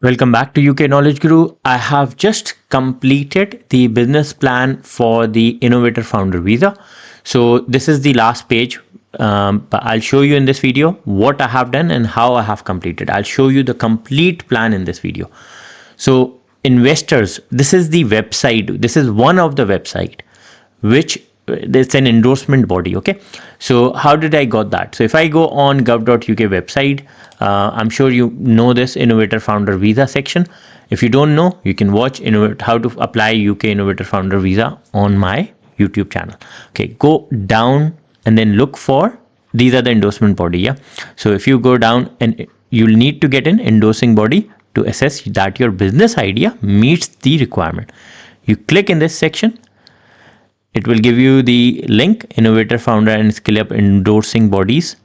Welcome back to UK Knowledge Guru. I have just completed the business plan for the Innovator Founder Visa. So this is the last page, but I'll show you in this video what I have done and how I have completed. I'll show you the complete plan in this video. So Investors, this is the website. This is one of the website which it's an endorsement body. Okay, so how did I got that? So if I go on gov.uk website, I'm sure you know this Innovator Founder Visa section. If you don't know, you can watch how to apply UK Innovator Founder Visa on my YouTube channel. Okay, go down and then look for, these are the endorsement body. Yeah, so if you go down, and you'll need to get an endorsing body to assess that your business idea meets the requirement. You click in this section, it will give you the link, Innovator Founder and Scale Up Endorsing Bodies.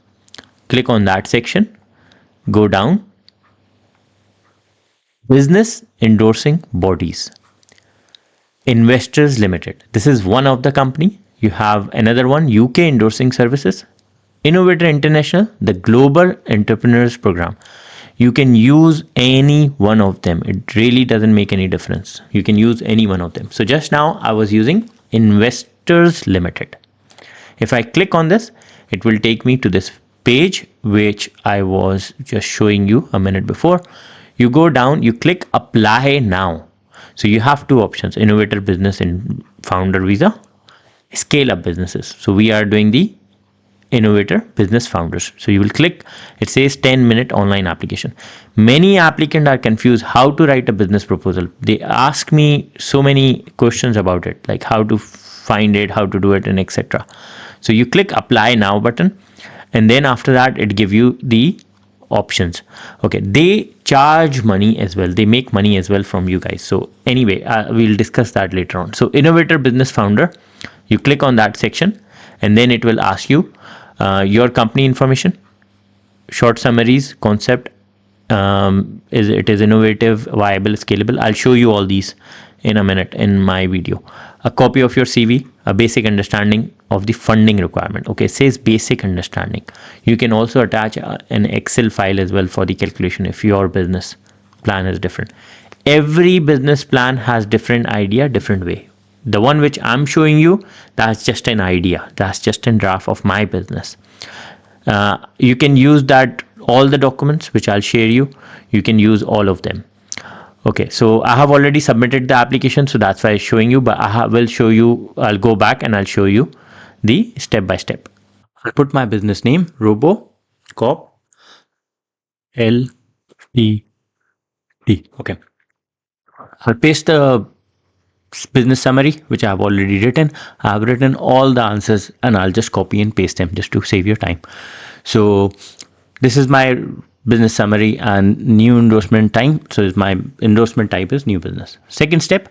Click on that section, go down, Business Endorsing Bodies, Investors Limited. This is one of the company. You have another one, UK Endorsing Services, Innovator International, the Global Entrepreneurs Program. You can use any one of them. It really doesn't make any difference. You can use any one of them. So just now I was using Investors Limited. If I click on this, it will take me to this page which I was just showing you a minute before. You go down, you click apply now. So you have two options, Innovator Business and Founder Visa, Scale Up Businesses. So we are doing the Innovator Business Founders. So you will click, it says 10-minute online application. Many applicants are confused how to write a business proposal. They ask me so many questions about it, like how to find it, how to do it, and etc. So you click apply now button, and then after that it give you the options. Okay, they charge money as well, they make money as well from you guys. So anyway, we'll discuss that later on. So Innovator Business Founder, you click on that section, and then it will ask you your company information, short summaries, concept, it is innovative, viable, scalable. I'll show you all these in a minute in my video. A copy of your CV, a basic understanding of the funding requirement. Okay, it says basic understanding. You can also attach an Excel file as well for the calculation if your business plan is different. Every business plan has different idea, different way. The one which I'm showing you, that's just an idea, that's just a draft of my business. You can use that, all the documents which I'll share you, you can use all of them. Okay, so I have already submitted the application, so that's why I'm showing you, but will show you, I'll go back and I'll show you the step by step. I'll put my business name, RoboCop Ltd. Okay, I'll paste the business summary which I have already written. I have written all the answers and I'll just copy and paste them just to save your time. So this is my business summary and new endorsement time. So my endorsement type is new business. Second step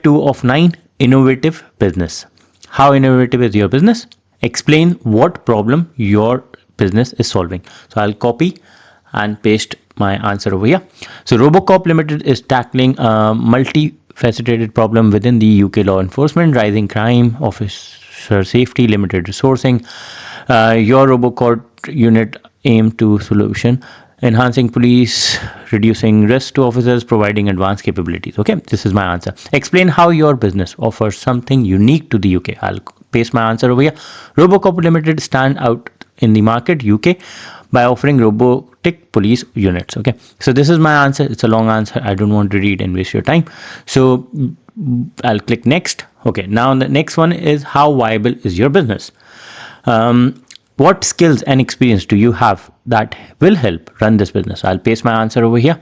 2 of 9, innovative business. How innovative is your business? Explain what problem your business is solving. So I'll copy and paste my answer over here. So RoboCop Limited is tackling a multifaceted problem within the UK law enforcement, rising crime, officer safety, limited resourcing. Your RoboCop unit aim to solution, enhancing police, reducing risk to officers, providing advanced capabilities. Okay, this is my answer. Explain how your business offers something unique to the UK. I'll paste my answer over here. RoboCop Limited stand out in the market UK by offering robotic police units. Okay, so this is my answer. It's a long answer, I don't want to read and waste your time, so I'll click next. Okay, now the next one is how viable is your business. What skills and experience do you have that will help run this business? I'll paste my answer over here,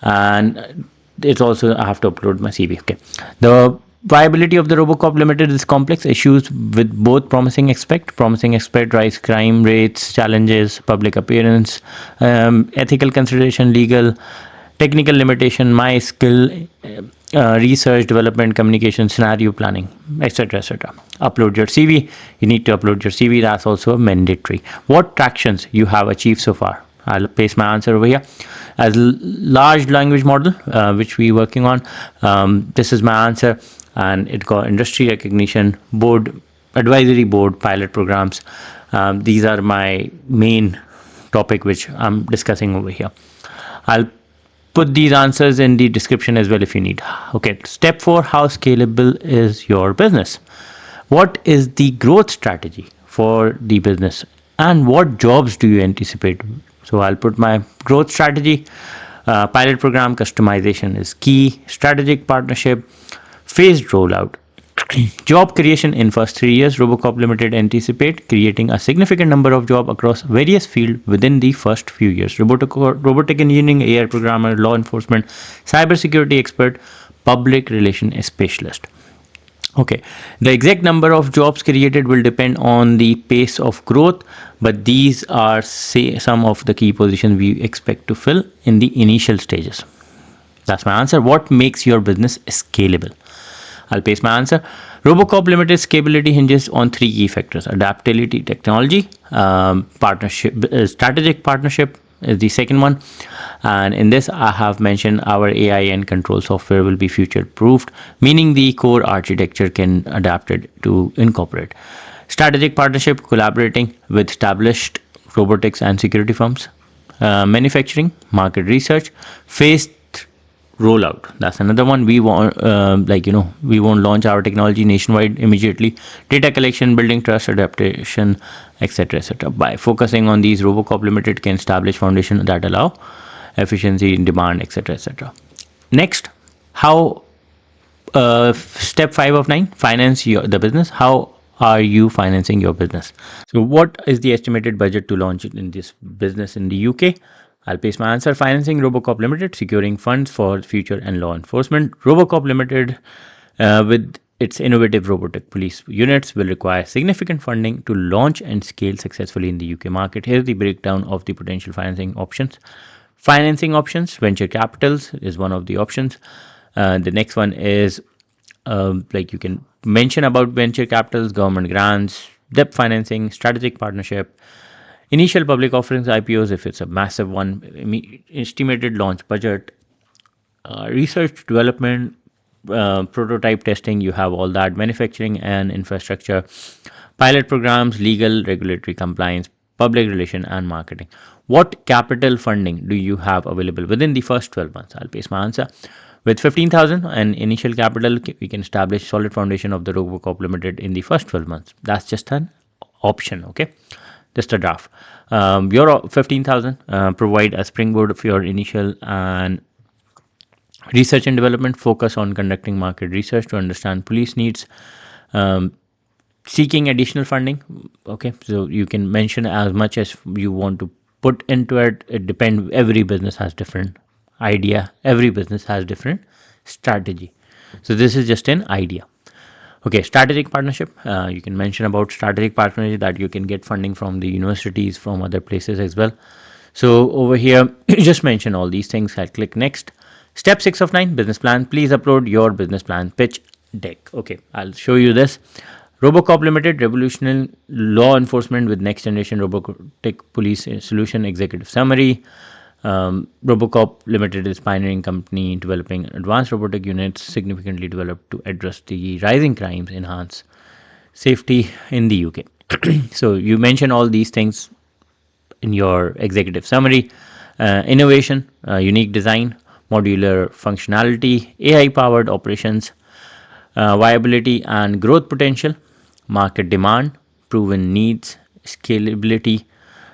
and it's also, I have to upload my CV. Okay, the viability of the RoboCop Limited is complex issues with both promising aspect, rise crime rates, challenges, public appearance, ethical consideration, legal, technical limitation, my skill, research, development, communication, scenario planning, etc. etc. Upload your CV. You need to upload your CV. That's also mandatory. What tractions you have achieved so far? I'll paste my answer over here. As large language model, which we're working on, this is my answer, and it got industry recognition, board, advisory board, pilot programs. These are my main topic which I'm discussing over here. I'll put these answers in the description as well if you need. Okay, step 4, how scalable is your business? What is the growth strategy for the business and what jobs do you anticipate? So I'll put my growth strategy. Pilot program customization is key. Strategic partnership, phased rollout. Job creation in first 3 years. Robocop Limited anticipate creating a significant number of jobs across various fields within the first few years. Robotic engineering, AI programmer, law enforcement, cybersecurity expert, public relation specialist. Okay, the exact number of jobs created will depend on the pace of growth, but these are some of the key positions we expect to fill in the initial stages. That's my answer. What makes your business scalable? I'll paste my answer. Robocop Limited scalability hinges on 3 key factors: adaptability, technology, partnership, strategic partnership is the second one. And in this, I have mentioned our AI and control software will be future proofed, meaning the core architecture can adapt it to incorporate. Strategic partnership, collaborating with established robotics and security firms. Manufacturing, market research, phased rollout. That's another one. We want, we won't launch our technology nationwide immediately. Data collection, building trust, adaptation, etc., etc. By focusing on these, Robocop Limited can establish foundation that allow efficiency, demand, etc., etc. Next, how step 5 of 9, finance the business. How are you financing your business? So what is the estimated budget to launch in this business in the UK? I'll paste my answer. Financing Robocop Limited, securing funds for future and law enforcement. Robocop Limited, with its innovative robotic police units, will require significant funding to launch and scale successfully in the UK market. Here's the breakdown of the potential financing options. Financing options, venture capitals is one of the options. The next one is you can mention about venture capitals, government grants, debt financing, strategic partnership, initial public offerings, IPOs if it's a massive one, estimated launch budget, research development, prototype testing, you have all that, manufacturing and infrastructure, pilot programs, legal, regulatory compliance, public relation and marketing. What capital funding do you have available within the first 12 months? I'll paste my answer. With 15,000 and initial capital, we can establish solid foundation of the Robocop Limited in the first 12 months. That's just an option, okay? Just a draft. Your 15,000 provide a springboard of your initial and research and development. Focus on conducting market research to understand police needs. Seeking additional funding. Okay, so you can mention as much as you want to put into it. It depends. Every business has different idea. Every business has different strategy. So this is just an idea. Okay, strategic partnership. You can mention about strategic partnership that you can get funding from the universities, from other places as well. So over here, just mention all these things. I'll click next. Step 6 of 9, business plan. Please upload your business plan pitch deck. Okay, I'll show you this. Robocop Limited, revolutionary law enforcement with next generation robotic police solution. Executive summary. Robocop Limited is pioneering company developing advanced robotic units significantly developed to address the rising crimes, enhance safety in the UK. So you mention all these things in your executive summary. Innovation, unique design, modular functionality, AI powered operations, viability and growth potential, market demand, proven needs, scalability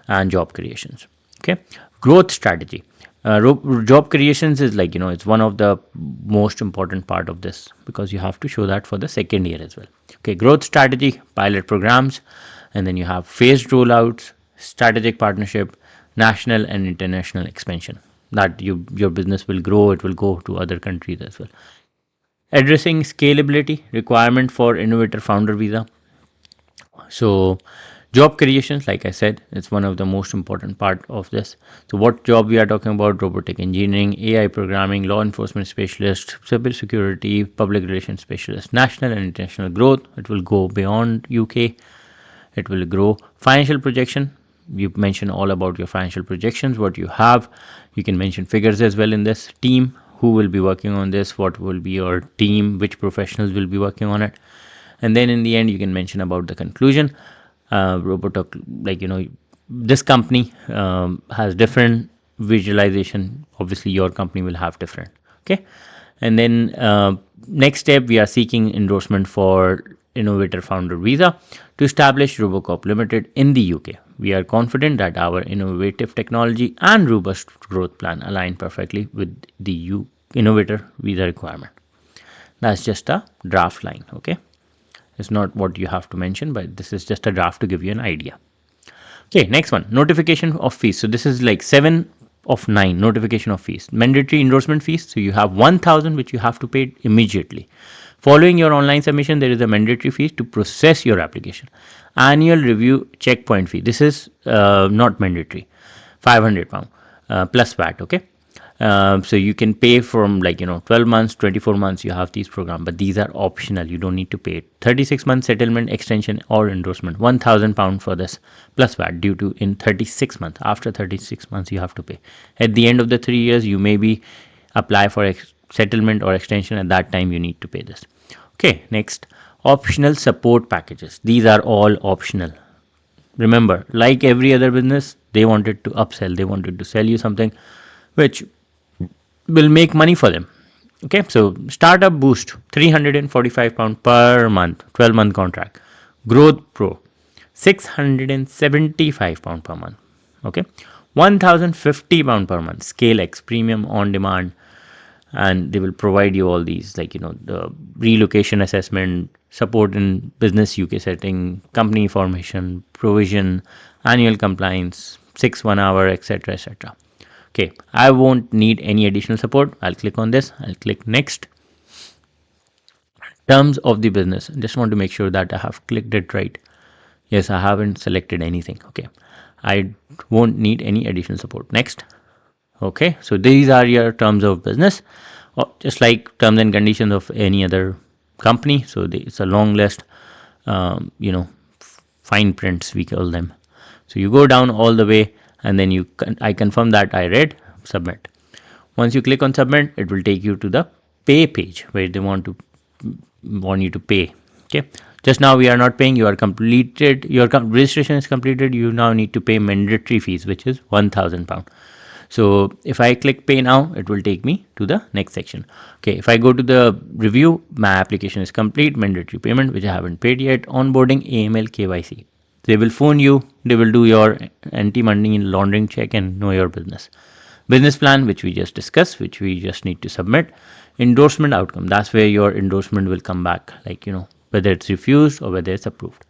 and job creations. Okay, growth strategy. Job creations is it's one of the most important part of this because you have to show that for the second year as well. Okay, growth strategy, pilot programs, and then you have phased rollouts, strategic partnership, national and international expansion. That your business will grow, it will go to other countries as well. Addressing scalability, requirement for Innovator Founder Visa. So job creations, like I said, it's one of the most important part of this. So what job we are talking about? Robotic engineering, AI programming, law enforcement specialist, cyber security, public relations specialist, national and international growth. It will go beyond UK. It will grow. Financial projection. You mention all about your financial projections, what you have. You can mention figures as well in this. Team, who will be working on this, what will be your team, which professionals will be working on it. And then in the end, you can mention about the conclusion. Robotic, this company has different visualization, obviously your company will have different. Okay. And then next step, we are seeking endorsement for Innovator Founder Visa to establish Robocop Limited in the UK. We are confident that our innovative technology and robust growth plan align perfectly with the Innovator Visa requirement. That's just a draft line. Okay. It's not what you have to mention, but this is just a draft to give you an idea. Okay, next one, notification of fees. So this is like 7 of 9 notification of fees. Mandatory endorsement fees. So you have 1,000 which you have to pay immediately. Following your online submission, there is a mandatory fee to process your application. Annual review checkpoint fee. This is not mandatory. £500 plus VAT. Okay. So you can pay from 12 months, 24 months, you have these programs, but these are optional. You don't need to pay. 36 month settlement, extension or endorsement, £1,000 for this plus VAT due to in 36 months. After 36 months you have to pay. At the end of the 3 years you maybe apply for settlement or extension. At that time you need to pay this. Okay, next, optional support packages. These are all optional. Remember, like every other business, they wanted to upsell, they wanted to sell you something which will make money for them. Okay, so startup boost, £345 per month, 12-month contract. Growth Pro, £675 per month. Okay, £1,050 per month. Scale X premium on demand, and they will provide you all these the relocation assessment, support in business UK setting, company formation, provision, annual compliance, 6 1 hour, etc., etc. Okay, I won't need any additional support. I'll click on this. I'll click next. Terms of the business. Just want to make sure that I have clicked it right. Yes, I haven't selected anything. Okay, I won't need any additional support. Next. Okay, so these are your terms of business, just like terms and conditions of any other company. So it's a long list, fine prints we call them. So you go down all the way, and then I confirm that I read, submit. Once you click on submit, it will take you to the pay page where they want you to pay. Okay, just now we are not paying. You are completed. Your registration is completed. You now need to pay mandatory fees, which is £1,000. So if I click pay now, it will take me to the next section. Okay, if I go to the review, my application is complete, mandatory payment, which I haven't paid yet, onboarding, AML, KYC. They will phone you, they will do your anti-money laundering check and know your business. Business plan, which we just discussed, which we just need to submit. Endorsement outcome, that's where your endorsement will come back, whether it's refused or whether it's approved.